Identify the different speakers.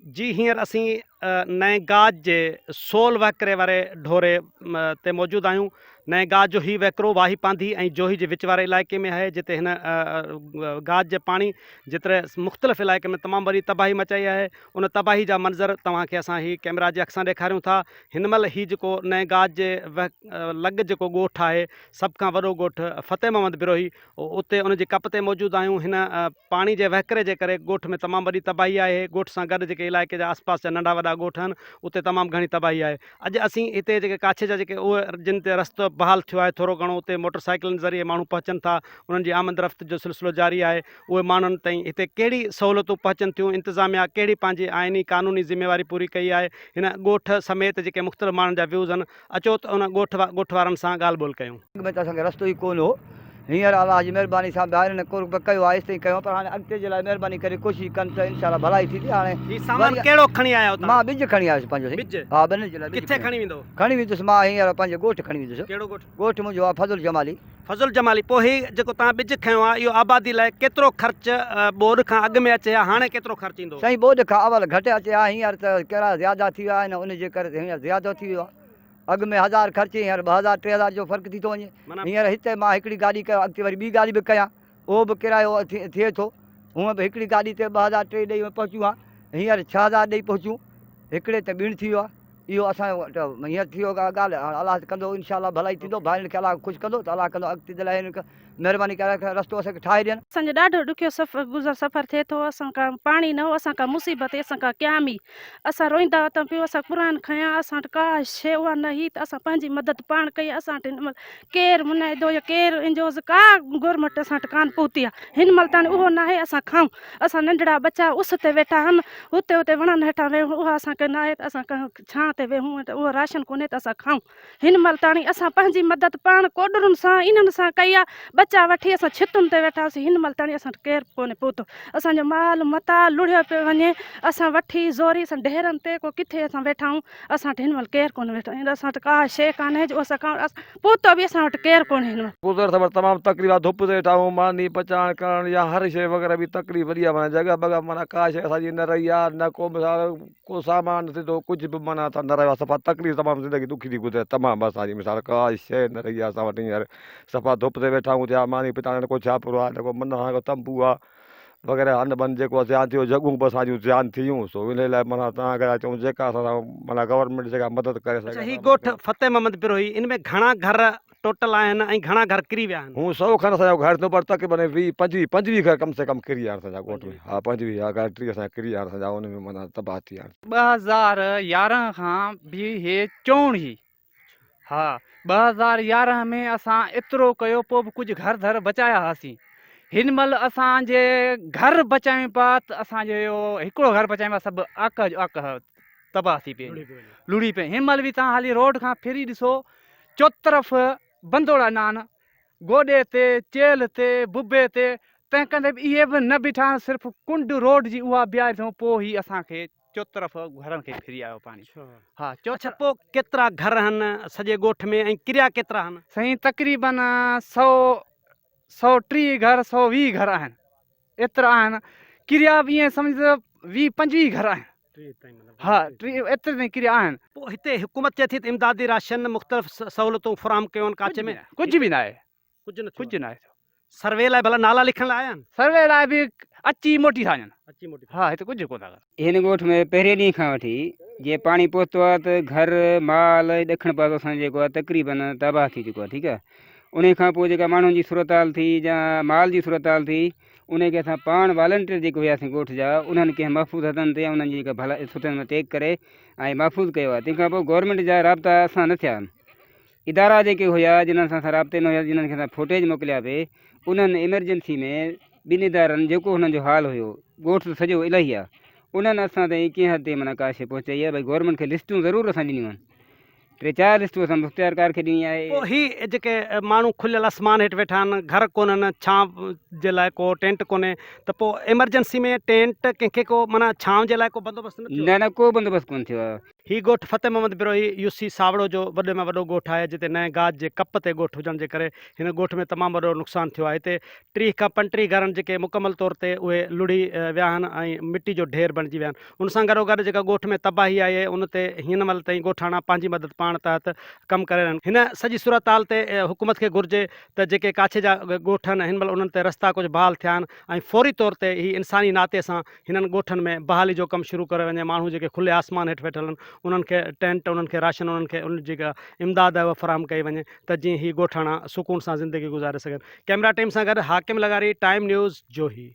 Speaker 1: जी हींअर असीं नए गाज जे सोल वहकरे वारे ढोरे ते मौजूदु आहियूं। नए गाज जो ही वहकिरो वाही पांधी ऐं जोही जे विच वारे इलाइक़े में आहे, जिते हिन गाज जे पाणी जेतिरे मुख़्तलिफ़ इलाइक़े में तमामु वॾी तबाही मचाई आहे। उन तबाही जा मंज़र तव्हांखे असां ही कैमरा जे अक्सां ॾेखारियूं था। हिन महिल ही जेको नए गाज जे लॻ जेको ॻोठु आहे, सभ खां वॾो ॻोठु फ़तेह मोहम्मद बिरोही, उते उन जी कप ते मौजूदु आहियूं। हिन पाणी जे वहकिरे जे करे ॻोठ में तमामु वॾी तबाही आहे। ॻोठ सां गॾु जेके इलाइक़े जा आसपास जा नंढा वॾा ॻोठ आहिनि, उते तमामु घणी तबाही आहे। अॼु असीं हिते जेके काछे जा जेके उहे जिन ते रस्तो बहाल थियो आहे थोरो घणो, उते मोटरसाइकिलनि ज़रिए माण्हू पहुचनि था, उन्हनि जी आमद रफ़्त जो सिलसिलो जारी आहे। उहे माण्हुनि ताईं हिते कहिड़ी सहूलियतूं पहुचनि थियूं, इंतिज़ामिया कहिड़ी पंहिंजी आइनी क़ानूनी ज़िम्मेवारी पूरी कई आहे, हिन ॻोठ समेत जेके मुख़्तलिफ़ माण्हुनि जा व्यूज़ आहिनि, अचो त उन ॻोठ वारनि सां ॻाल्हि ॿोल कयूं।
Speaker 2: में त असांखे रस्तो ई कोन हो। हींअर अलाह जी महिरबानी सां ॿाहिरि को कयो आहे, तेसिताईं कयूं, पर हाणे अॻिते जे लाइ महिरबानी करे कोशिशि कनि त इनशा भलाई थींदी। हाणे
Speaker 1: ही सामान कहिड़ो खणी आया आहियो?
Speaker 2: मां ॿिज खणी आयुसि पंहिंजो।
Speaker 1: ॿिज?
Speaker 2: हा, ॿिन्हिनि जे लाइ
Speaker 1: किथे खणी वेंदो?
Speaker 2: खणी वेंदुसि मां हींअर पंहिंजे ॻोठु खणी वेंदुसि।
Speaker 1: कहिड़ो ॻोठु?
Speaker 2: ॻोठु मुंहिंजो आहे फज़ुल जमाली।
Speaker 1: फज़ुल जमाली। पोइ ही जेको तव्हां ॿिज खयो आहे, इहो आबादी लाइ केतिरो ख़र्चु ॿोॾि खां अॻु में अचे, हाणे केतिरो ख़र्चु ईंदो?
Speaker 2: साईं ॿोॾि खां अवल घटि अचे हा, हींअर त किराया ज़्यादा थी विया आहिनि, उनजे करे हींअर ज़्यादा थी वियो आहे। अॻु में 1000 ख़र्चु, हींअर 2000 3000 जो फ़र्क़ु थी थो वञे। हींअर हिते मां हिकिड़ी गाॾी कयो, अॻिते वरी ॿी गाॾी बि कयां, उहो बि किरायो थिए थो। हूअं बि हिकिड़ी गाॾी ते 2000 3 ॾेई पहुचूं हा, हींअर 6000 ॾेई पहुचूं, हिकिड़े ते ॿीण थी वियो आहे। इहो असांजो हींअर थी वियो ॻाल्हि। अलाह कंदो इनशा भलाई थींदो, भाइयुनि खे अलाह ख़ुशि कंदो त अलाह कंदो अॻिते जे लाइ हिन महिरबानी करे रस्तो असांखे ठाहे ॾियनि।
Speaker 3: असांजो ॾाढो ॾुखियो गुज़र सफ़र थिए थो। असां खां पाणी न हो, असां खां मुसीबत, असां खां क़यामी। असां रोईंदा हुआ पियो, असां क़ुर खयां, असां वटि का शइ उहा न हुई, त असां पंहिंजी मदद पाण कई। असां वटि हिन महिल केरु मुनाइदो या केरु इंजोज़ का गवर्नमेंट असां वटि कान पहुती आहे। हिन महिल ताणी उहो न आहे असां खाऊं। असां नंढड़ा बच्चा उस ते वेठा आहिनि, हुते हुते वणनि हेठां वेहूं, उहा असांखे न आहे त असां छां ते वेहूं, त उहो राशन कोन्हे त असां खाऊं। हिन महिल ताणी असां पंहिंजी मदद पाण कोडरुनि सां इन्हनि सां कई आहे। बच्चा वठी असां छितुनि ते वेठासीं। हिन महिल ताणी असां केरु कोन्हे पहुतो। असांजो माल मता लुड़ियो पियो वञे, असां वठी ज़ोरी असां ढेरनि ते को किथे असां वेठा आहियूं। असां वटि हिन महिल केरु कोन्हे वेठो, असां वटि का शइ कान्हे जो असां पहुतो बि असां वटि केरु कोन्हे। हिन महिल
Speaker 4: गुज़र सफ़र तमामु तकलीफ़ आहे, धुप ते वेठा आहियूं, मानी पचाइण करण या हर शइ वग़ैरह बि तकलीफ़ वॾी आहे। माना जॻह बॻह माना का शइ असांजी न रही आहे, न को मिसाल को सामान न थींदो, कुझु बि माना असां न रहियो आहे। सफ़ा तकलीफ़ तमामु ज़िंदगी दुखी थी गुज़रे तमामु। असांजी मिसाल का शइ न रही आहे। असां वटि हींअर सफ़ा धुप ते वेठा आहियूं, थिया मानी पचाइण, को छापिरो आहे, न को मन को तंबू आहे वग़ैरह, अन बन जेको ज़्यान थियो, जॻहूं बि असांजूं ज़्यान थियूं। सो इन लाइ माना तव्हां अगरि चऊं जेका असां माना गवर्नमेंट जेका मदद करे सघे।
Speaker 1: ही ॻोठु फ़तेह मोहम्मद बिरोही, इन में घणा घर टोटल आहिनि ऐं घणा घर किरी विया आहिनि?
Speaker 4: हूं 100 खनि असांजो घर थियो, पर तक़रीबन 20-25 घर कम से कम किरी विया आहिनि असांजा ॻोठ में। हा, 25 घर 30 असांजा किरी विया आहिनि असांजा, उन में माना तबाह थी विया आहिनि।
Speaker 5: 2011 खां बि हे चोण ही। हा, 2011 में असां एतिरो कयो, पोइ बि कुझु घर धर बचाया हुआसीं। हिन महिल असांजे घर बचायूं पिया त असांजो इहो हिकिड़ो घर बचायूं पिया, सभु अक जो अक तबाह थी पई, लुड़ी पई। हिन महिल बि तव्हां हाली रोड खां फिरी ॾिसो, चोतरफ़ बंदोड़ा नान, गोॾे ते, चेल ते, बुबे ते, तंहिं कंदे बि इहे बि न बीठा, सिर्फ़ु कुंड रोड जी उहा बीहारे अथऊं। पोइ ई असांखे चोतरफ़ घरनि खे फिरी आयो पाणी। हा,
Speaker 1: अच्छा, पोइ केतिरा घर आहिनि सॼे ॻोठ में ऐं किरिया केतिरा आहिनि?
Speaker 5: साईं तक़रीबन 130 घर 120 घर आहिनि, एतिरा आहिनि। किरिया बि ईअं सम्झो 20-25 घर आहिनि। हा, एतिरे ताईं किरिया आहिनि।
Speaker 1: पोइ हिते हुकूमत चए थी त इमदादी राशन मुख़्तलिफ़ सहूलियतूं फ़राहम कयूं आहिनि काचे में?
Speaker 5: कुझु बि न आहे,
Speaker 1: कुझु
Speaker 5: न आहे।
Speaker 1: सर्वे लाइ भला नाला लिखण लाइ आया आहिनि?
Speaker 5: सर्वे लाइ बि अची मोटी था वञनि। हा, हिते कुझु कोन था कनि।
Speaker 6: हिन ॻोठ में पहिरें ॾींहं खां वठी जीअं पाणी पहुतो आहे त घर माल ॾखिण पासो असांजो जेको आहे तक़रीबन तबाह थी चुको आहे। ठीकु आहे, उन खां पोइ जेका माण्हुनि जी सूरत हाल थी या माल जी सूरत हाल थी, उनखे असां पाण वॉलंटियर जेके हुआसीं ॻोठ जा, उन्हनि कंहिं महफ़ूज़ हथनि ते उन्हनि जी जेका भला सुठे नमूने टेक करे ऐं महफ़ूज़ कयो आहे। तंहिंखां पोइ गवर्नमेंट जा राब्ता असां न थिया आहिनि। इदारा जेके हुया जिन्हनि सां असां राब्ते में हुया, जिन्हनि खे असां फुटेज मोकिलिया पिए, उन्हनि इमरजेंसी में ॿिनि इदारनि जेको हुननि जो हाल हुयो, ॻोठ त सॼो इलाही आहे, उन्हनि असां ताईं कंहिं हद ते माना का शइ पहुचाई आहे। भई गवर्नमेंट खे लिस्टूं ज़रूरु असां ॾिनियूं आहिनि 3-4 लिस्टूं असां मुख़्तियार कार खे ॾिनी आहे।
Speaker 1: पोइ ही जेके माण्हू खुलियल आसमान हेठि वेठा आहिनि, घर कोन्हनि, छांव जे लाइ को टेंट कोन्हे, त पोइ एमरजेंसी में टेंट कंहिंखे को माना छांव जे लाइ को बंदोबस्तु न थियो?
Speaker 6: न न को बंदोबस्तु कोन थियो आहे।
Speaker 1: ही ॻोठु फ़तेह मोहम्मद बिरोही यूसी सावड़ो जो वॾे में वॾो ॻोठु आहे, जिते नए गाज जे कप ते ॻोठु हुजण जे करे हिन ॻोठ में तमामु वॾो नुक़सानु थियो आहे। हिते 30 खां 35 घरनि जेके मुकमल तौर ते उहे लुड़ी विया आहिनि ऐं मिटी जो ढेर बणिजी विया आहिनि। उन सां गॾोगॾु जेका ॻोठ में तबाही आई आहे उन ते हिन महिल ताईं ॻोठाणा पंहिंजी मदद पाण तहत कमु करे रहिया आहिनि। हिन सॼी सूरत हाल ते हुकूमत खे घुरिजे त जेके काछे जा ॻोठ आहिनि हिन महिल उन्हनि ते रस्ता कुझु बहाल थिया आहिनि ऐं फौरी तौर ते ही इंसानी नाते सां हिननि ॻोठनि में बहाली जो कमु शुरू करे वञे। माण्हू जेके खुले आसमान हेठि वेठल आहिनि उन्हनि खे टेंट, उन्हनि खे राशन, उन्हनि खे उन जेका इमदाद आहे उहा फ़राहम कई वञे त जीअं ही ॻोठाणा सुकून सां ज़िंदगी गुज़ारे सघनि। कैमरा टीम सां गॾु हाकिम लगारी, टाइम न्यूज़, जोही।